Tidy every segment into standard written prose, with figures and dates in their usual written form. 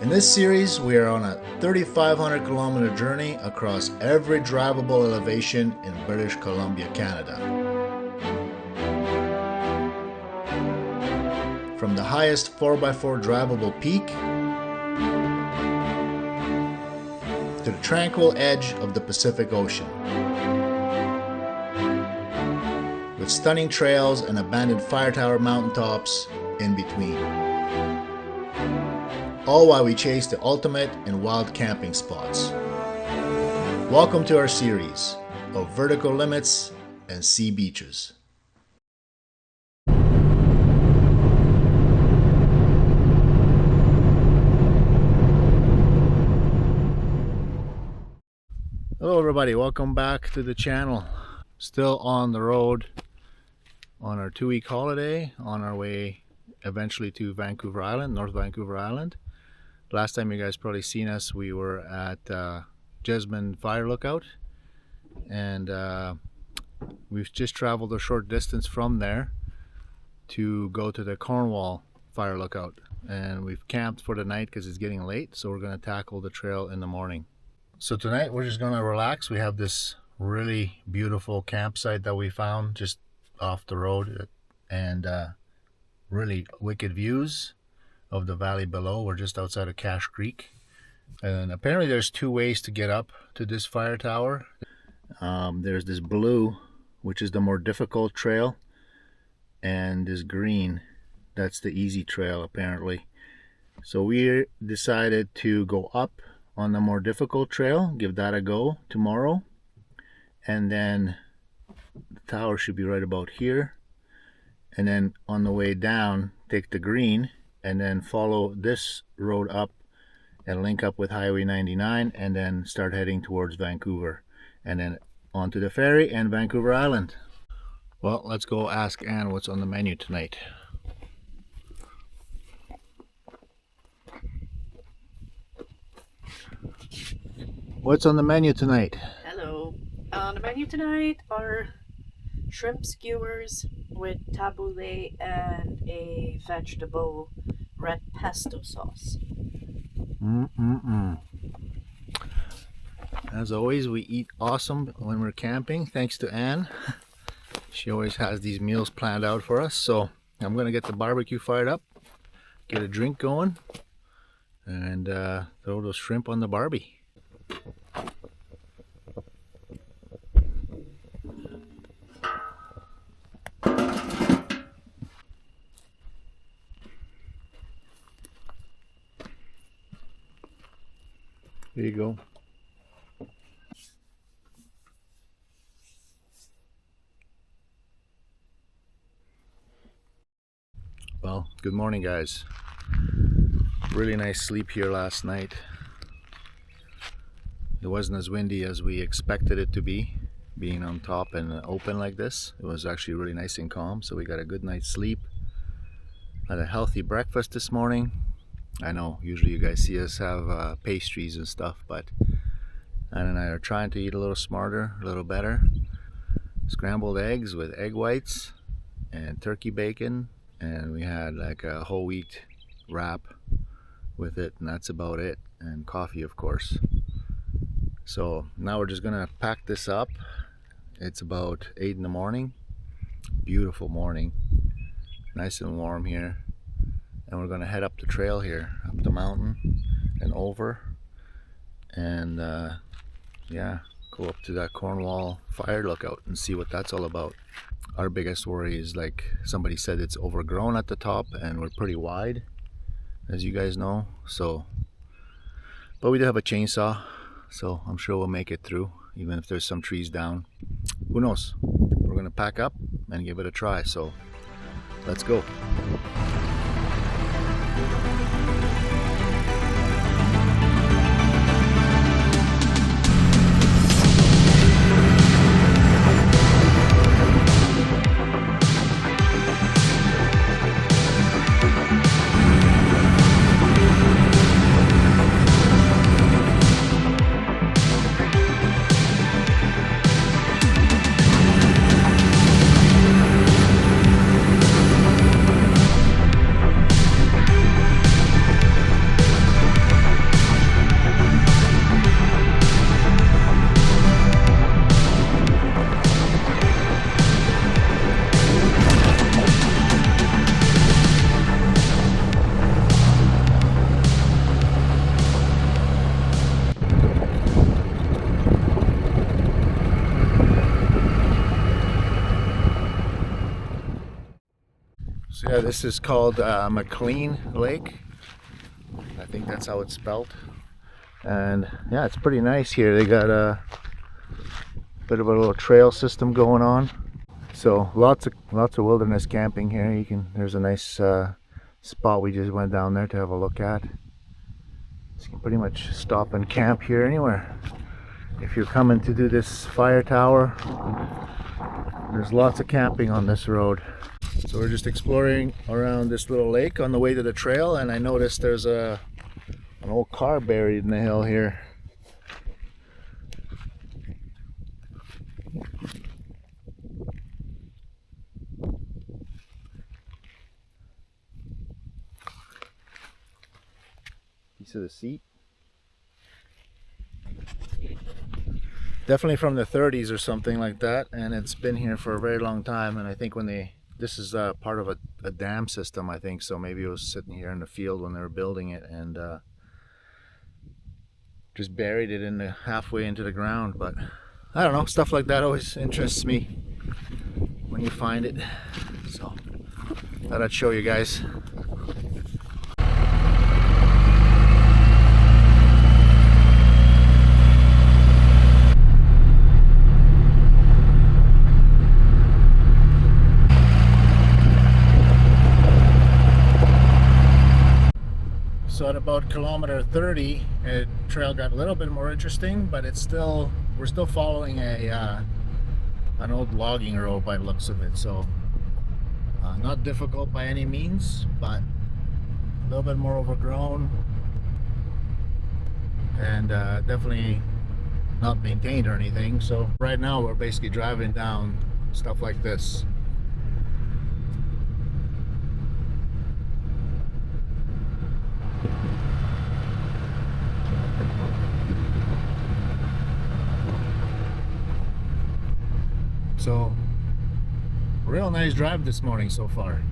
In this series, we are on a 3,500 kilometer journey across every drivable elevation in British Columbia, Canada. From the highest 4x4 drivable peak to the tranquil edge of the Pacific Ocean, with stunning trails and abandoned fire tower mountaintops in between. All while we chase the ultimate in wild camping spots. Welcome to our series of vertical limits and sea beaches. Hello everybody, welcome back to the channel. Still on the road on our 2-week holiday, on our way eventually to Vancouver Island, North Vancouver Island. Last time you guys probably seen us, we were at Jesmond Fire Lookout, and we've just traveled a short distance from there to go to the Cornwall Fire Lookout, and we've camped for the night because it's getting late, so we're going to tackle the trail in the morning. So tonight we're just going to relax. We have this really beautiful campsite that we found just off the road, and really wicked views of the valley below. We're just outside of Cache Creek, and apparently there's 2 ways to get up to this fire tower. There's this blue, which is the more difficult trail, and this green, that's the easy trail apparently. So we decided to go up on the more difficult trail, give that a go tomorrow, and then the tower should be right about here, and then on the way down take the green and then follow this road up and link up with Highway 99, and then start heading towards Vancouver, and then onto the ferry and Vancouver Island. Well, let's go ask Anne what's on the menu tonight. What's on the menu tonight? Hello. On the menu tonight are shrimp skewers with tabbouleh and a vegetable red pesto sauce. As always, we eat awesome when we're camping, thanks to Anne. She always has these meals planned out for us. So I'm gonna get the barbecue fired up, get a drink going, and throw those shrimp on the barbie. There you go. Well, good morning guys. Really nice sleep here last night. It wasn't as windy as we expected it to be, being on top and open like this. It was actually really nice and calm, so we got a good night's sleep. Had a healthy breakfast this morning. I know usually you guys see us have pastries and stuff, but Anne and I are trying to eat a little smarter, a little better. Scrambled eggs with egg whites and turkey bacon, and we had like a whole wheat wrap with it, and that's about it, and coffee of course. So now we're just gonna pack this up. It's about 8 in the morning. Beautiful morning, nice and warm here. And we're going to head up the trail here, up the mountain and over, and yeah, go up to that Cornwall Fire Lookout and see what that's all about. Our biggest worry is, like somebody said, it's overgrown at the top, and we're pretty wide, as you guys know. So, but we do have a chainsaw, so I'm sure we'll make it through, even if there's some trees down. Who knows? We're going to pack up and give it a try, so let's go. So yeah, this is called McClean Lake. I think that's how it's spelled. And yeah, it's pretty nice here. They got a bit of a little trail system going on. So lots of wilderness camping here. There's a nice spot we just went down there to have a look at. So you can pretty much stop and camp here anywhere. If you're coming to do this fire tower, there's lots of camping on this road. So we're just exploring around this little lake on the way to the trail, and I noticed there's an old car buried in the hill here. Piece of the seat. Definitely from the 30s or something like that, and it's been here for a very long time. And I think this is part of a dam system, I think, so maybe it was sitting here in the field when they were building it and just buried it halfway into the ground. But I don't know, stuff like that always interests me when you find it, so thought I'd show you guys. So at about kilometer 30, the trail got a little bit more interesting, but we're still following an old logging road by the looks of it. So not difficult by any means, but a little bit more overgrown, and definitely not maintained or anything. So right now we're basically driving down stuff like this. So, real nice drive this morning so far.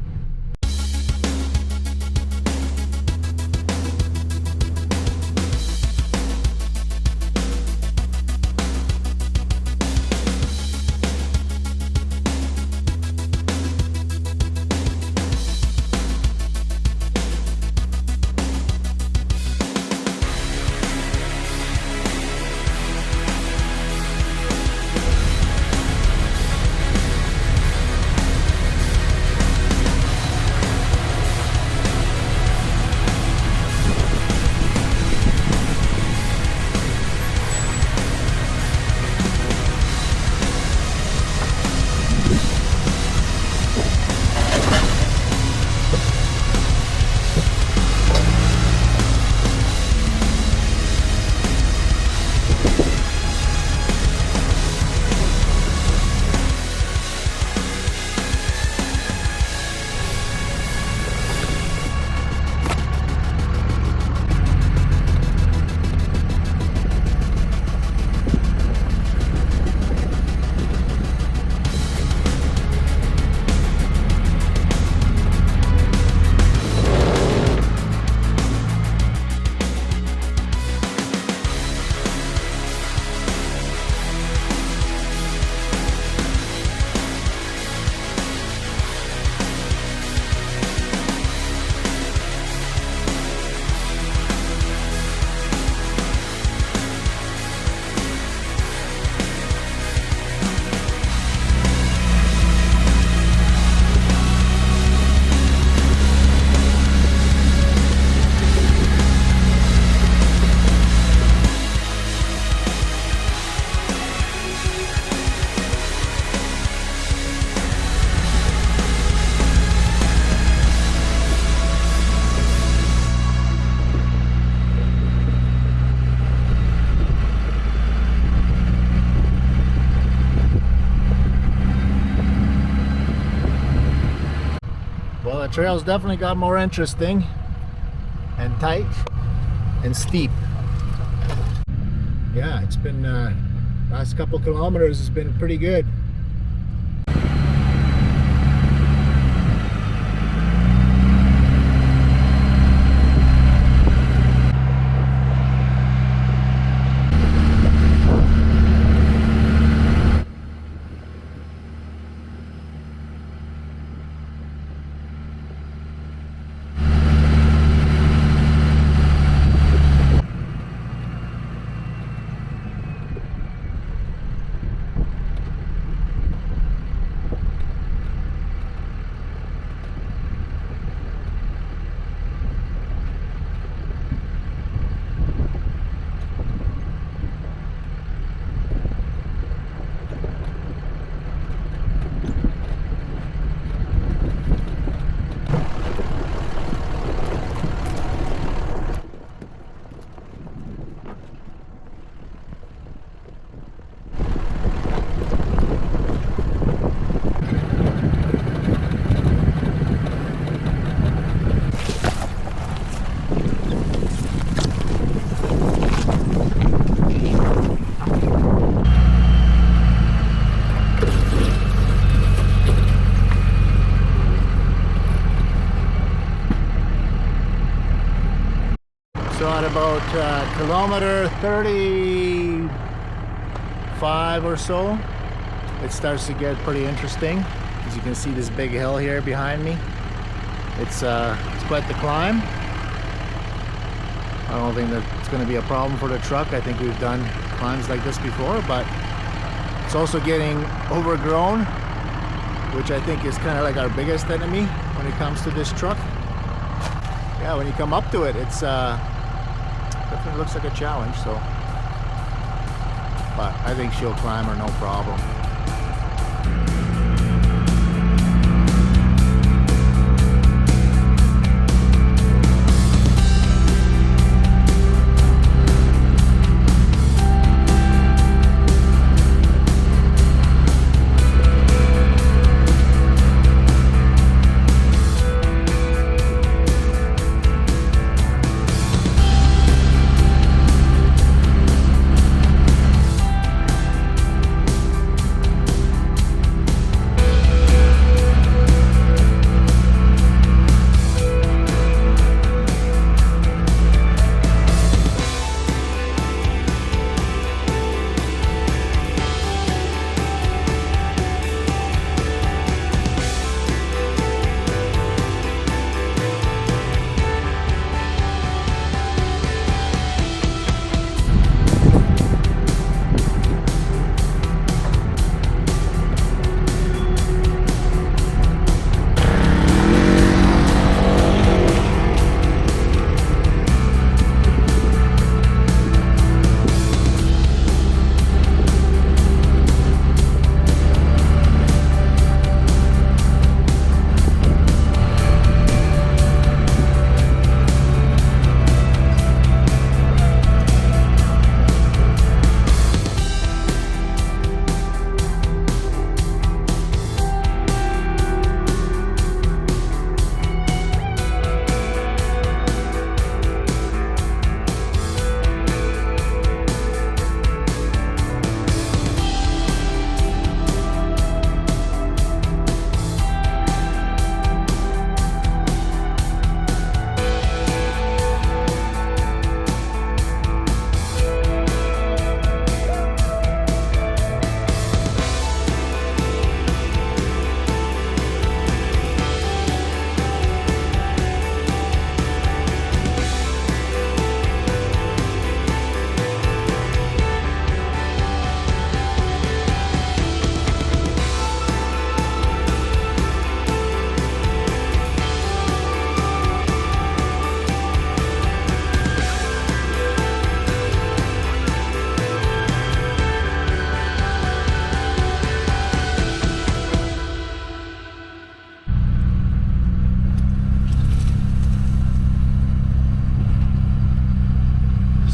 Well, the trail's definitely got more interesting and tight and steep. Yeah, it's been last couple kilometers has been pretty good. about kilometer 35 or so, it starts to get pretty interesting. As you can see, this big hill here behind me. It's quite the climb. I don't think that it's going to be a problem for the truck. I think we've done climbs like this before, but it's also getting overgrown, which I think is kind of like our biggest enemy when it comes to this truck. Yeah, when you come up to it, it's definitely looks like a challenge. So, but I think she'll climb her no problem.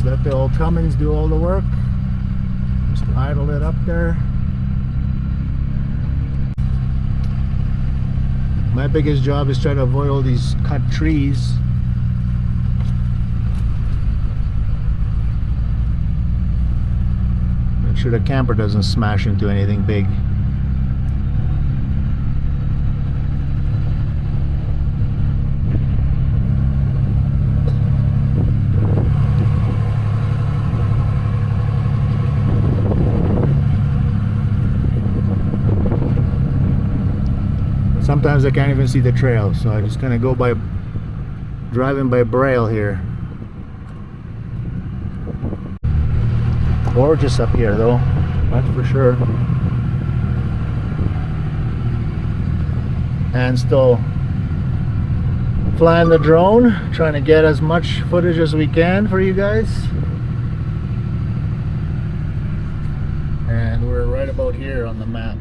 Let the old Cummins do all the work. Just idle it up there. My biggest job is try to avoid all these cut trees. Make sure the camper doesn't smash into anything big. Sometimes I can't even see the trail, so I just kind of go by driving by braille here. Gorgeous up here though, that's for sure. And still flying the drone, trying to get as much footage as we can for you guys. And we're right about here on the map.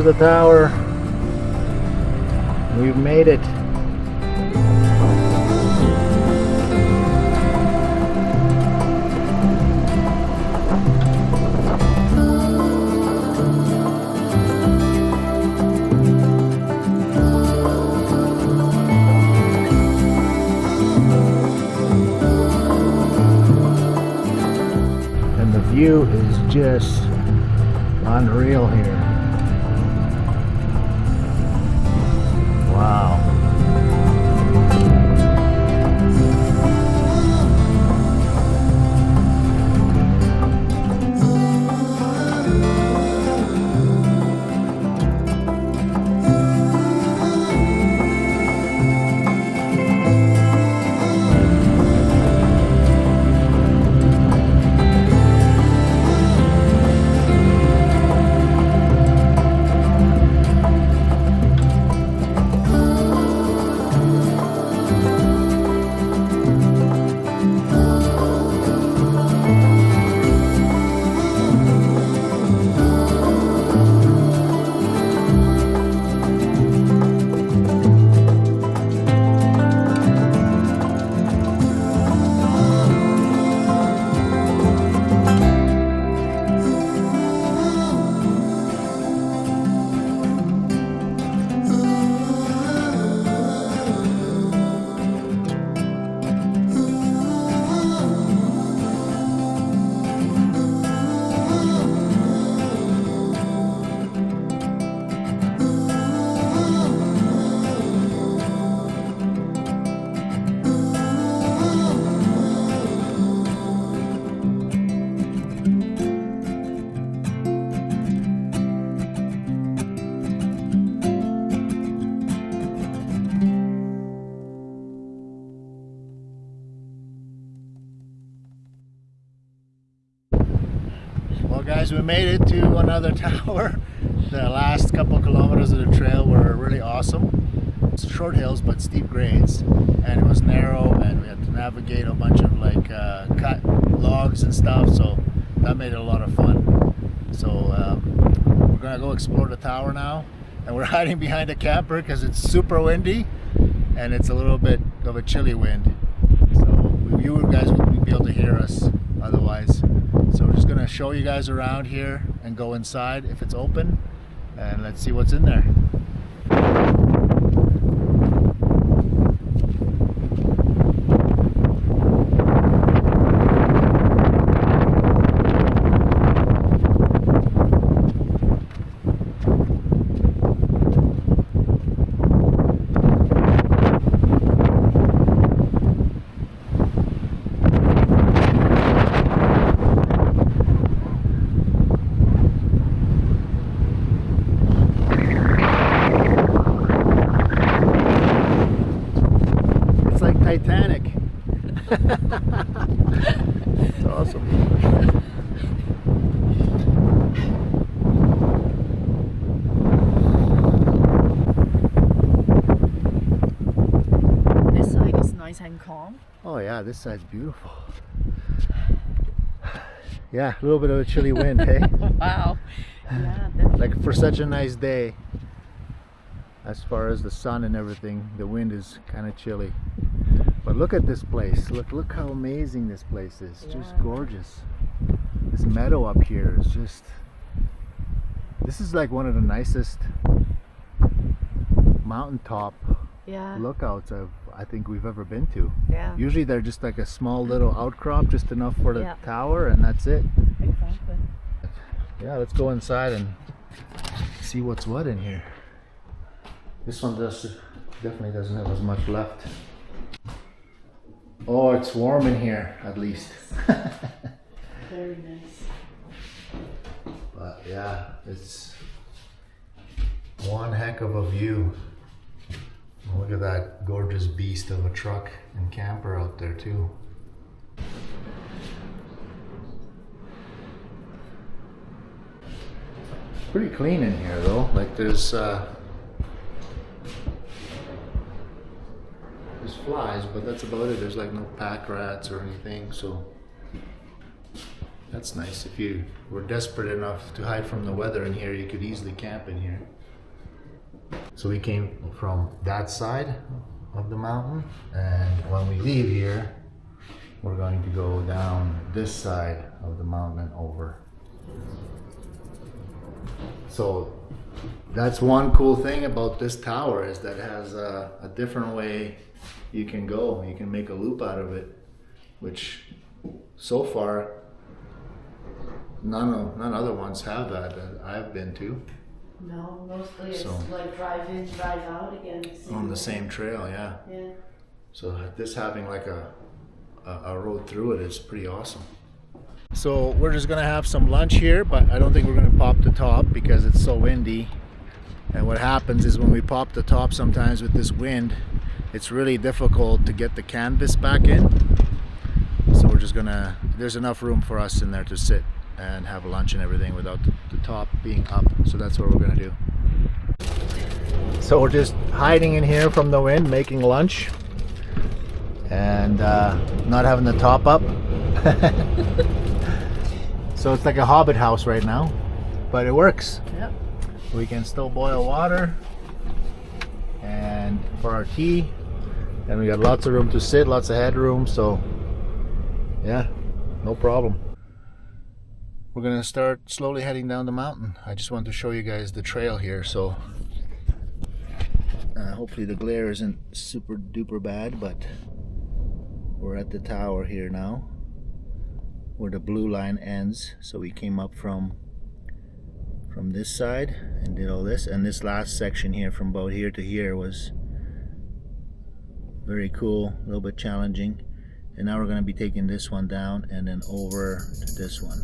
There's the tower. We've made it. And the view is just unreal here. Wow. Well guys, we made it to another tower. The last couple kilometers of the trail were really awesome. It's short hills but steep grades, and it was narrow, and we had to navigate a bunch of like cut logs and stuff, so that made it a lot of fun. So we're gonna go explore the tower now, and we're hiding behind a camper because it's super windy and it's a little bit of a chilly wind, so you guys wouldn't be able to hear us otherwise. So we're just gonna show you guys around here and go inside if it's open, and let's see what's in there. Titanic. It's awesome. This side is nice and calm. Oh yeah, this side's beautiful. Yeah, a little bit of a chilly wind, hey? Wow. Yeah, definitely. Like for such a nice day, as far as the sun and everything, the wind is kind of chilly. But look at this place. Look how amazing this place is. Yeah. Just gorgeous. This meadow up here is just, this is like one of the nicest mountaintop Yeah. lookouts I think we've ever been to. Yeah. Usually they're just like a small little outcrop, just enough for the Yeah. tower, and that's it. Exactly. Yeah, let's go inside and see what's what in here. This one definitely doesn't have as much left. Oh, it's warm in here, at least. Very nice. But yeah, it's one heck of a view. Look at that gorgeous beast of a truck and camper out there too. Pretty clean in here though. Like there's flies, but that's about it. There's like no pack rats or anything, so That's nice. If you were desperate enough to hide from the weather in here, you could easily camp in here. So we came from that side of the mountain, and when we leave here, we're going to go down this side of the mountain and over. So that's one cool thing about this tower, is that it has a different way you can go. You can make a loop out of it, which so far none other ones have that I've been to. No, mostly it's So- like drive in, drive out again. On the same trail, yeah. Yeah. So this having like a road through it is pretty awesome. So we're just gonna have some lunch here, but I don't think we're gonna pop the top because it's so windy. And what happens is when we pop the top, sometimes with this wind, it's really difficult to get the canvas back in. So we're just gonna, there's enough room for us in there to sit and have lunch and everything without the top being up. So that's what we're gonna do. So we're just hiding in here from the wind, making lunch, and not having the top up. So it's like a hobbit house right now, but it works. Yep. We can still boil water and for our tea, and we got lots of room to sit, lots of headroom, so yeah, no problem. We're gonna start slowly heading down the mountain. I just wanted to show you guys the trail here, so hopefully the glare isn't super duper bad, but we're at the tower here now where the blue line ends. So we came up from this side and did all this, and this last section here from about here to here was very cool, a little bit challenging, and now we're going to be taking this one down and then over to this one.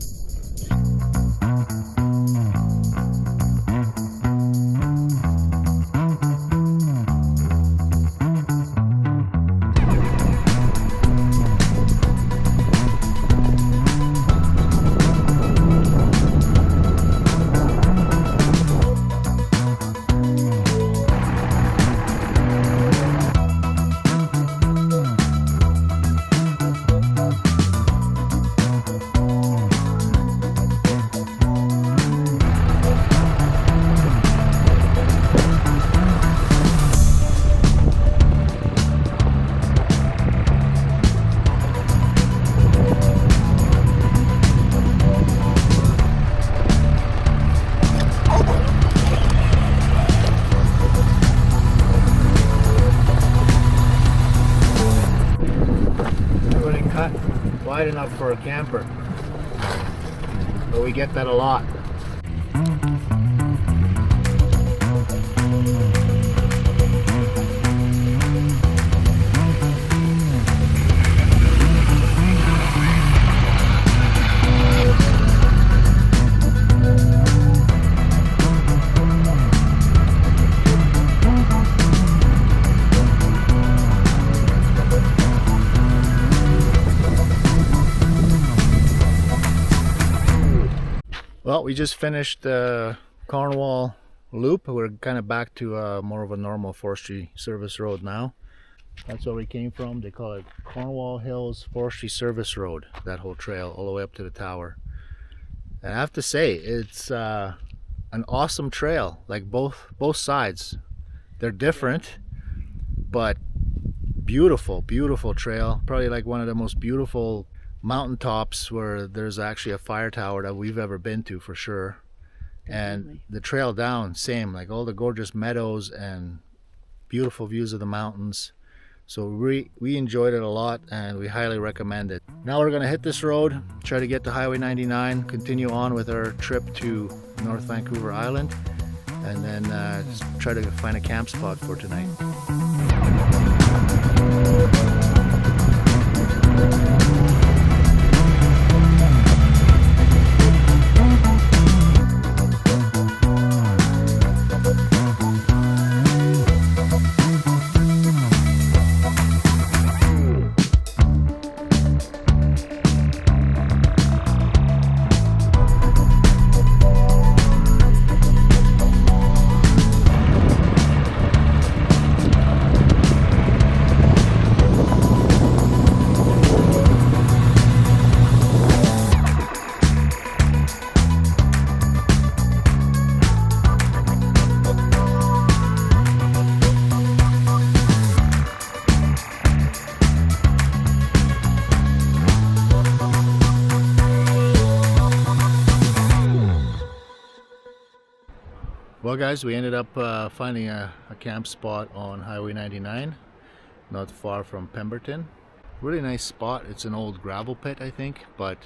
Wide enough for a camper, but we get that a lot. Well, we just finished the Cornwall loop. We're kind of back to more of a normal Forestry Service road now. That's where we came from. They call it Cornwall Hills Forestry Service Road, that whole trail all the way up to the tower. And I have to say, it's an awesome trail. Like both sides, they're different, but beautiful trail. Probably like one of the most beautiful mountaintops where there's actually a fire tower that we've ever been to, for sure. And the trail down, same, like all the gorgeous meadows and beautiful views of the mountains. So we enjoyed it a lot, and we highly recommend it. Now we're gonna hit this road, try to get to Highway 99, continue on with our trip to North Vancouver Island, and then just try to find a camp spot for tonight. Well guys, we ended up finding a camp spot on Highway 99, not far from Pemberton. Really nice spot. It's an old gravel pit, I think, but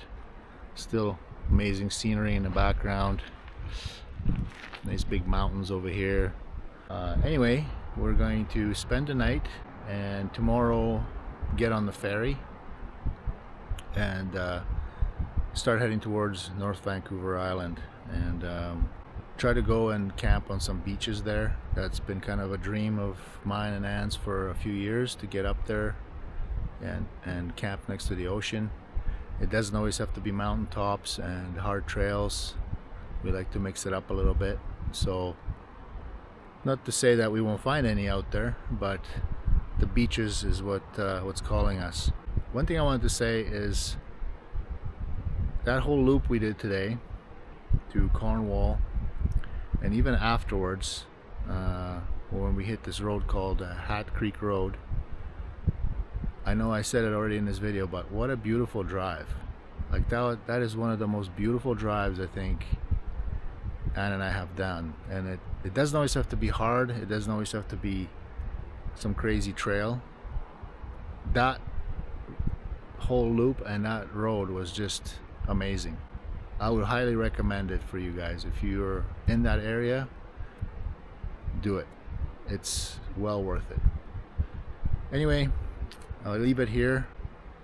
still amazing scenery in the background. Nice big mountains over here. Anyway, we're going to spend the night and tomorrow get on the ferry and start heading towards North Vancouver Island and try to go and camp on some beaches there. That's been kind of a dream of mine and Anne's for a few years, to get up there and camp next to the ocean. It doesn't always have to be mountaintops and hard trails. We like to mix it up a little bit. So not to say that we won't find any out there, but the beaches is what's calling us. One thing I wanted to say is that whole loop we did today to Cornwall, and even afterwards when we hit this road called Hat Creek Road. I know I said it already in this video, but what a beautiful drive. Like that is one of the most beautiful drives I think Anne and I have done. And it doesn't always have to be hard, it doesn't always have to be some crazy trail. That whole loop and that road was just amazing. I would highly recommend it for you guys. If you're in that area, do it. It's well worth it. Anyway, I'll leave it here,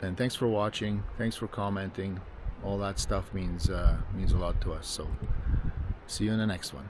and thanks for watching, thanks for commenting. All that stuff means a lot to us. So see you in the next one.